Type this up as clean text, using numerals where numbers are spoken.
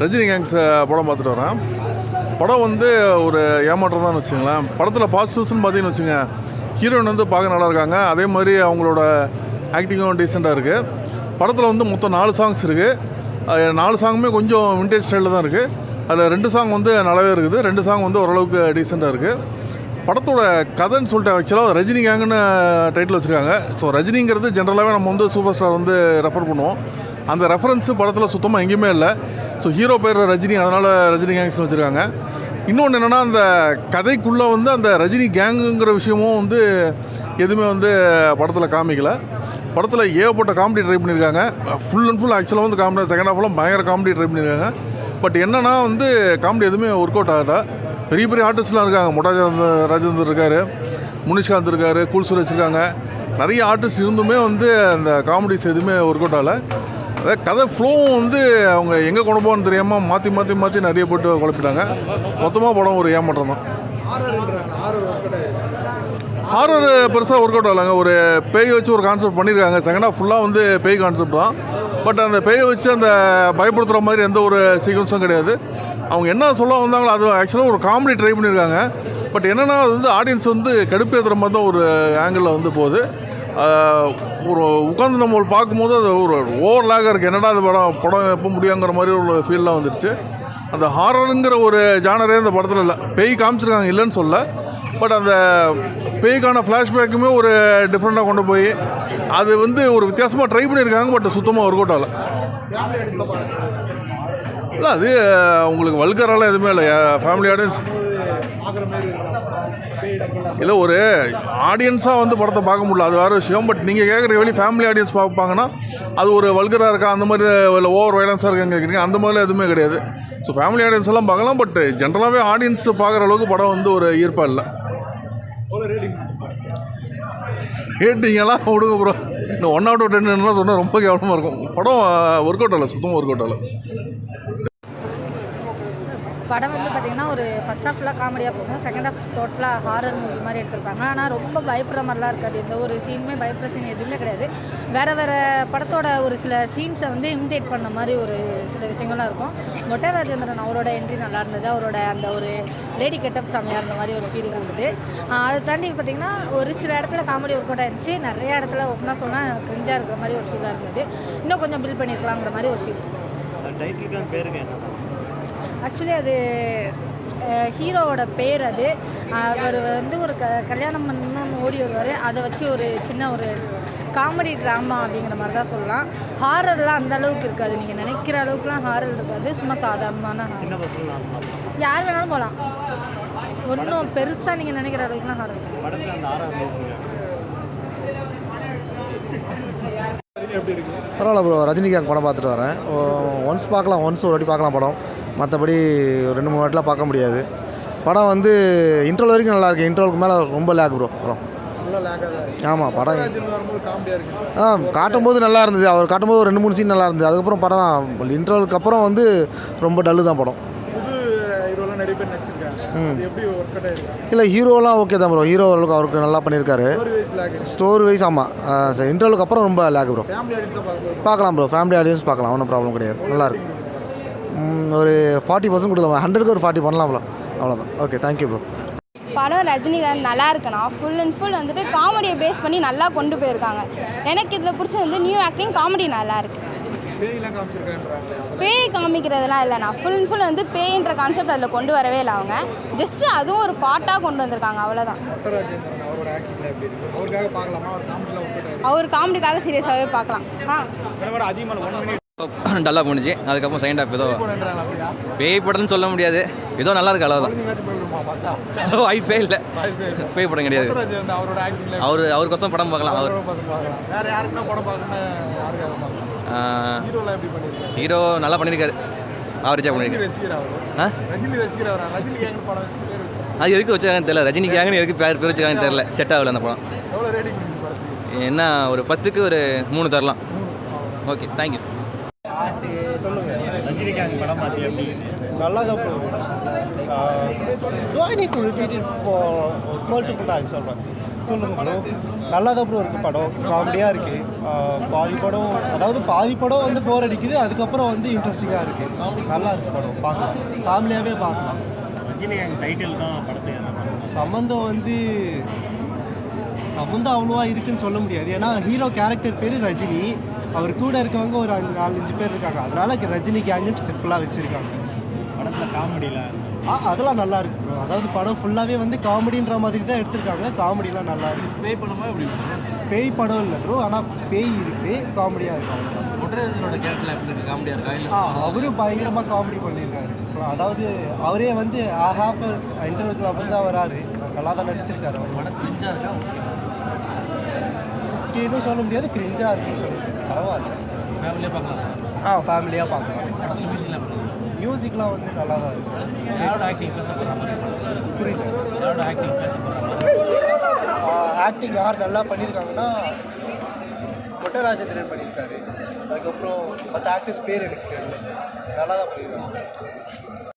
Rajini gangs படம் பார்த்துட்டு வரேன். படம் வந்து ஒரு ஏமாற்றம் தான் வச்சுங்களேன். படத்தில் பாசிட்டிவ்ஸ்னு பார்த்தீங்கன்னு வச்சுங்க, ஹீரோயின் வந்து பார்க்க நல்லா இருக்காங்க. அதே மாதிரி அவங்களோட ஆக்டிங்கும் டீசெண்டாக இருக்குது. படத்தில் வந்து மொத்தம் 4 சாங்ஸ் இருக்குது. 4 சாங்குமே கொஞ்சம் விண்டேஜ் ஸ்டைலில் தான் இருக்குது. அதில் 2 சாங் வந்து நல்லாவே இருக்குது, 2 சாங் வந்து ஓரளவுக்கு டீசெண்டாக இருக்குது. படத்தோட கதைன்னு சொல்லிட்டு ஆக்சுவலாக ரஜினி கேங்குன்னு டைட்டில் வச்சுருக்காங்க. ஸோ ரஜினிங்கிறது ஜென்ரலாகவே நம்ம வந்து சூப்பர் ஸ்டார் வந்து ரெஃபர் பண்ணுவோம். அந்த ரெஃபரன்ஸு படத்தில் சுத்தமாக எங்கேயுமே இல்லை. ஸோ ஹீரோ பேர் ரஜினி, அதனால் ரஜினி கேங்ஸ்னு வச்சுருக்காங்க. இன்னொன்று என்னென்னா, அந்த கதைக்குள்ளே வந்து அந்த ரஜினி கேங்குங்கிற விஷயமும் வந்து எதுவுமே வந்து படத்தில் காமிக்கலை. படத்தில் ஏகப்பட்ட காமெடி ட்ரை பண்ணியிருக்காங்க. ஃபுல் அண்ட் ஃபுல் ஆக்சுவலாக வந்து காமெடி, செகண்ட் ஹாஃப்லாம் பயங்கர காமெடி ட்ரை பண்ணியிருக்காங்க. பட் என்னென்னா வந்து காமெடி எதுவுமே ஒர்க் அவுட் ஆகலை. பெரிய பெரிய ஆர்டிஸ்ட்லாம் இருக்காங்க. ராஜேந்தர் இருக்கார், முனிஷ்காந்த் இருக்கார், கூல் சுரேஷ் இருக்காங்க. நிறைய ஆர்டிஸ்ட் இருந்துமே வந்து அந்த காமெடிஸ் எதுவுமே ஒர்க் அவுட் ஆகலை. அதாவது கதை ஃப்ளோவும் வந்து அவங்க எங்கே கொண்டு போகணும்னு தெரியாமல் மாற்றி நிறைய போட்டு குழப்பிட்டாங்க. மொத்தமாக படம் ஒரு ஏமாற்றம் தான். ஹாரர் பெருசாக ஒர்க் அவுட் ஆகலைங்க. ஒரு பேய் வச்சு ஒரு கான்செப்ட் பண்ணியிருக்காங்க. செகண்ட் ஹாஃப் ஃபுல்லாக வந்து பேய் கான்செப்ட் தான். பட் அந்த பேயை வச்சு அந்த பயப்படுத்துகிற மாதிரி எந்த ஒரு சீக்வன்ஸும் கிடையாது. அவங்க என்ன சொல்ல வந்தாங்களோ அது ஆக்சுவலாக ஒரு காமெடி ட்ரை பண்ணியிருக்காங்க. பட் என்னென்னா, அது வந்து ஆடியன்ஸ் வந்து கடுப்பேற்றுற மாதிரி தான் ஒரு ஆங்கிளில் வந்து போகுது. ஒரு உட்காந்து நம்ம பார்க்கும்போது அது ஒரு ஓவர் லேகாக இருக்குது. என்னடா அது படம் எப்போ முடியுங்கிற மாதிரி ஒரு ஃபீல்லாம் வந்துடுச்சு. அந்த ஹாரருங்கிற ஒரு ஜானரே அந்த படத்தில் இல்லை. பேய் காமிச்சிருக்காங்க, இல்லைன்னு சொல்ல. பட் அந்த பேய்க்கான ஃப்ளாஷ்பேக்குமே ஒரு டிஃப்ரெண்ட்டாக கொண்டு போய் அது வந்து ஒரு வித்தியாசமாக ட்ரை பண்ணியிருக்காங்க. பட் சுத்தமாக ஒர்க் அவுட் ஆகலை. இல்லை, அது உங்களுக்கு வல்கரெல்லாம் எதுவுமே இல்லை. ஃபேமிலி ஆடியன்ஸ் இல்லை, ஒரு ஆடியன்ஸாக வந்து படத்தை பார்க்க முடியல, அது வேறு விஷயம். பட் நீங்கள் கேட்குற வெளி ஃபேமிலி ஆடியன்ஸ் பார்ப்பாங்கன்னா அது ஒரு வல்கராக இருக்கா, அந்த மாதிரி இல்லை ஓவர் வைலன்ஸாக இருக்கான்னு கேட்குறீங்க. அந்த மாதிரிலாம் எதுவுமே கிடையாது. ஸோ ஃபேமிலி ஆடியன்ஸ் எல்லாம் பார்க்கலாம். பட் ஜென்ரலாகவே ஆடியன்ஸ் பார்க்குற அளவுக்கு படம் வந்து ஒரு ஈர்ப்பாக இல்லை. ரேட்டிங்கெல்லாம் விடுங்க ப்ரோ. இன்னும் 1 out of 10 சொன்னால் ரொம்ப கேவலமாக இருக்கும். படம் ஒர்க் அவுட் ஆகலை, சுத்தமாக ஒர்க் அவுட் ஆகலை. படம் வந்து பார்த்திங்கன்னா ஒரு ஃபஸ்ட் ஹாஃப் ஃபுல்லாக காமெடியாக போகும், செகண்ட் ஹாஃப் டோட்டலாக ஹாரர் மூவி மாதிரி எடுத்திருப்பாங்க. ஆனால் ரொம்ப பயப்படுற மாதிரிலாம் இருக்காது. எந்த ஒரு சீனுமே பயப்படுற சீன் எதுவுமே கிடையாது. வேறு படத்தோட ஒரு சில சீன்ஸை வந்து இமிடேட் பண்ண மாதிரி ஒரு சில விஷயங்கள்லாம் இருக்கும். மொட்டை ராஜேந்திரன் அவரோட என்ட்ரி நல்லா இருந்தது. அவரோட அந்த ஒரு லேடி கெட்டப் செம்மையாக இருந்த மாதிரி ஒரு ஃபீல் இருந்தது. அதை தாண்டி பார்த்திங்கன்னா ஒரு சில இடத்துல காமெடி ஒர்க் அவுட் ஆகிடுச்சு. நிறைய இடத்துல ஒவ்வொன்றா சொன்னால் கிரிஞ்சாக இருக்கிற மாதிரி ஒரு ஃபீலாக இருந்தது. இன்னும் கொஞ்சம் பில்ட் பண்ணியிருக்கலாங்கிற மாதிரி ஒரு ஃபீல். ஆக்சுவலி அது ஹீரோவோட பேர். அது அவர் வந்து ஒரு கல்யாணம் பண்ணணும்னு ஓடி வருவார். அதை வச்சு ஒரு சின்ன ஒரு காமெடி ட்ராமா அப்படிங்கிற மாதிரி தான் சொல்லலாம். ஹாரர்லாம் அந்த அளவுக்கு இருக்காது. நீங்கள் நினைக்கிற அளவுக்குலாம் ஹாரர் இருக்காது. சும்மா சாதாரணமான யார் வேணாலும் போகலாம். ஒன்றும் பெருசாக நீங்கள் நினைக்கிற அளவுக்குலாம் ஹாரர். பரவாயில்ல ப்ரோ. ரஜினிகாந்த் படம் பார்த்துட்டு வரேன். ஒன்ஸ் பார்க்கலாம், ஒரு வாட்டி பார்க்கலாம் படம். மற்றபடி 2-3 வாட்டிலாம் பார்க்க முடியாது. படம் வந்து இன்ட்ரோல் வரைக்கும் நல்லாயிருக்கு. இன்ட்ரோலுக்கு மேலே ரொம்ப லேக் ப்ரோ படம். ஆமாம், படம் காட்டும்போது நல்லா இருந்தது. அவர் காட்டும்போது ஒரு 2-3 சீன் நல்லா இருந்தது. அதுக்கப்புறம் படம் இன்ட்ரோலுக்கு அப்புறம் வந்து ரொம்ப டல்லு தான் படம். இல்லை, ஹீரோலாம் ஓகே தான் ப்ரோ. ஹீரோ ஓரளவுக்கு அவருக்கு நல்லா பண்ணியிருக்காரு. ஸ்டோரி வைஸ் ஆமாம். இன்டர்வலுக்கு அப்புறம் ரொம்ப லேக் ப்ரோ. பார்க்கலாம் ப்ரோ, ஃபேமிலி ஆடியன்ஸ் பார்க்கலாம், ஒன்றும் ப்ராப்ளம் கிடையாது. நல்லாயிருக்கு. ஒரு 40% கொடுக்கலாம். 100க்கு ஒரு 40 பண்ணலாம் ப்ரோ. அவ்வளோதான். Okay, thank you bro. படம் ரஜினிகாந்த் நல்லா இருக்குண்ணா. ஃபுல் அண்ட் ஃபுல் வந்துட்டு காமெடியை பேஸ் பண்ணி நல்லா கொண்டு போயிருக்காங்க. எனக்கு இதில் பிடிச்சது வந்து நியூ ஆக்டிங், காமெடி நல்லா இருக்குது. பேய் காமிக்கிறதுலாம் இல்லைண்ணா. ஃபுல் அண்ட் ஃபுல் வந்து பேய்ன்ற கான்செப்ட் அதில் கொண்டு வரவே இல்லை. அவங்க ஜஸ்ட்டு அதுவும் ஒரு பாட்டாக கொண்டு வந்திருக்காங்க, அவ்வளோதான். அவர் காமெடிக்காக சீரியஸாகவே பார்க்கலாம். டல்லாக போணுச்சு. அதுக்கப்புறம் செகண்ட் ஹாஃப் ஏதோ பேய் படம்னு சொல்ல முடியாது, ஏதோ நல்லா இருக்கு, அவ்வளோதான். வாய்ப்பே இல்லை, பேய் படம் கிடையாது. அவருக்கோசம் படம் பார்க்கலாம். ஹீரோ நல்லா பண்ணியிருக்காரு, ஆவரேஜாக பண்ணியிருக்காரு. அது எதுக்கு வச்சாங்கன்னு தெரியல. ரஜினி கேங்கன்னு எதுக்கு பேர் வச்சுக்காங்கன்னு தெரியல. செட் ஆகலை அந்த படம். என்ன ஒரு 10க்கு ஒரு 3 தரலாம். Okay, thank you. ரஜினிகாந்த் படம் பார்த்து எப்படி? நல்லா தான் போகுது. Do I need to repeat it for multiple times? சொல்லுங்க ப்ரோ. நல்லா தான் ப்ரோ இருக்குது படம், காமெடியாக இருக்குது. பாதி படம் வந்து போர் அடிக்குது, அதுக்கப்புறம் வந்து இன்ட்ரெஸ்டிங்காக இருக்குது. நல்லா இருக்குது படம், பார்க்கலாம், ஃபேமிலியாகவே பார்க்கலாம். ரஜினிகாந்த் டைட்டில் தான் படத்தை சம்மந்தம் அவ்வளோவா இருக்குன்னு சொல்ல முடியாது. ஏன்னா ஹீரோ கேரக்டர் பேர் ரஜினி, அவர் கூட இருக்கவங்க ஒரு 4-5 பேர் இருக்காங்க, அதனால ரஜினி கேங்குன்னு சிம்பிளாக வச்சுருக்காங்க. படத்தில் காமெடியில் அதெல்லாம் நல்லா இருக்கு ப்ரோ. அதாவது படம் ஃபுல்லாகவே வந்து காமெடின்ற மாதிரி தான் எடுத்திருக்காங்க. காமெடிலாம் நல்லா இருக்கு. பேய் படமா எப்படி பேய் படம் இல்லை ப்ரோ, ஆனால் பேய் இருக்குது, காமெடியாக இருக்கு. ஒட்டராஜனோட கேரக்டர் எப்படி இருக்கு? காமெடியாக இருக்கா இல்லை அவரும் பயங்கரமாக காமெடி பண்ணியிருக்காரு. அதாவது அவரே வந்து ஹாஃப் இன்டர்வியூக்குள்ள வந்து தான் வராரு, நல்லா தான் நடிச்சிருக்காரு. அவர் படம் கிரிஞ்சா இருக்கா? எதுவும் சொல்ல முடியாது, கிரிஞ்சாக இருக்குன்னு சொல்லுங்க, பரவாயில்ல. ஃபேமிலியாக பார்க்கலாம். ஃபேமிலியாக பார்க்கலாம். படத்தில் மியூசிக்லாம் மியூசிக்லாம் வந்து நல்லா தான் இருக்குது. யாரோட ஆக்டிங் பேசப்படுற மாதிரி? புரியல. யாரோட ஆக்டிங் பேசப்படுற மாதிரி? ஆக்டிங் யார் நல்லா பண்ணியிருக்காங்கன்னா ஒட்டராஜேந்திரன் பண்ணியிருக்காரு. அதுக்கப்புறம் மற்ற ஆக்டர்ஸ் பேர் எனக்கு தெரியல, நல்லா தான் பண்ணியிருக்காங்க.